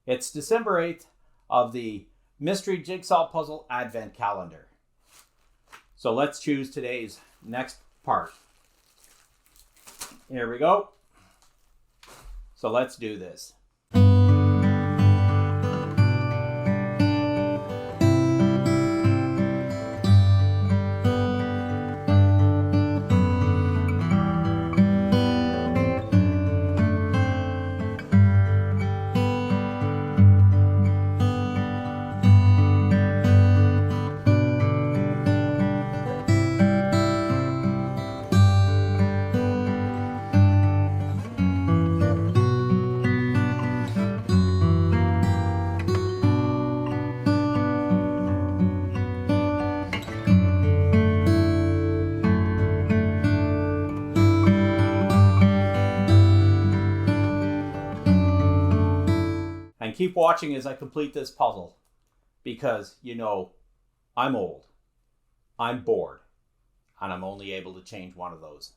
It's December 8th of the Mystery Jigsaw Puzzle Advent Calendar. So let's choose today's next part. Here we go. So let's do this. And keep watching as I complete this puzzle, because, you know, I'm old, I'm bored, and I'm only able to change one of those.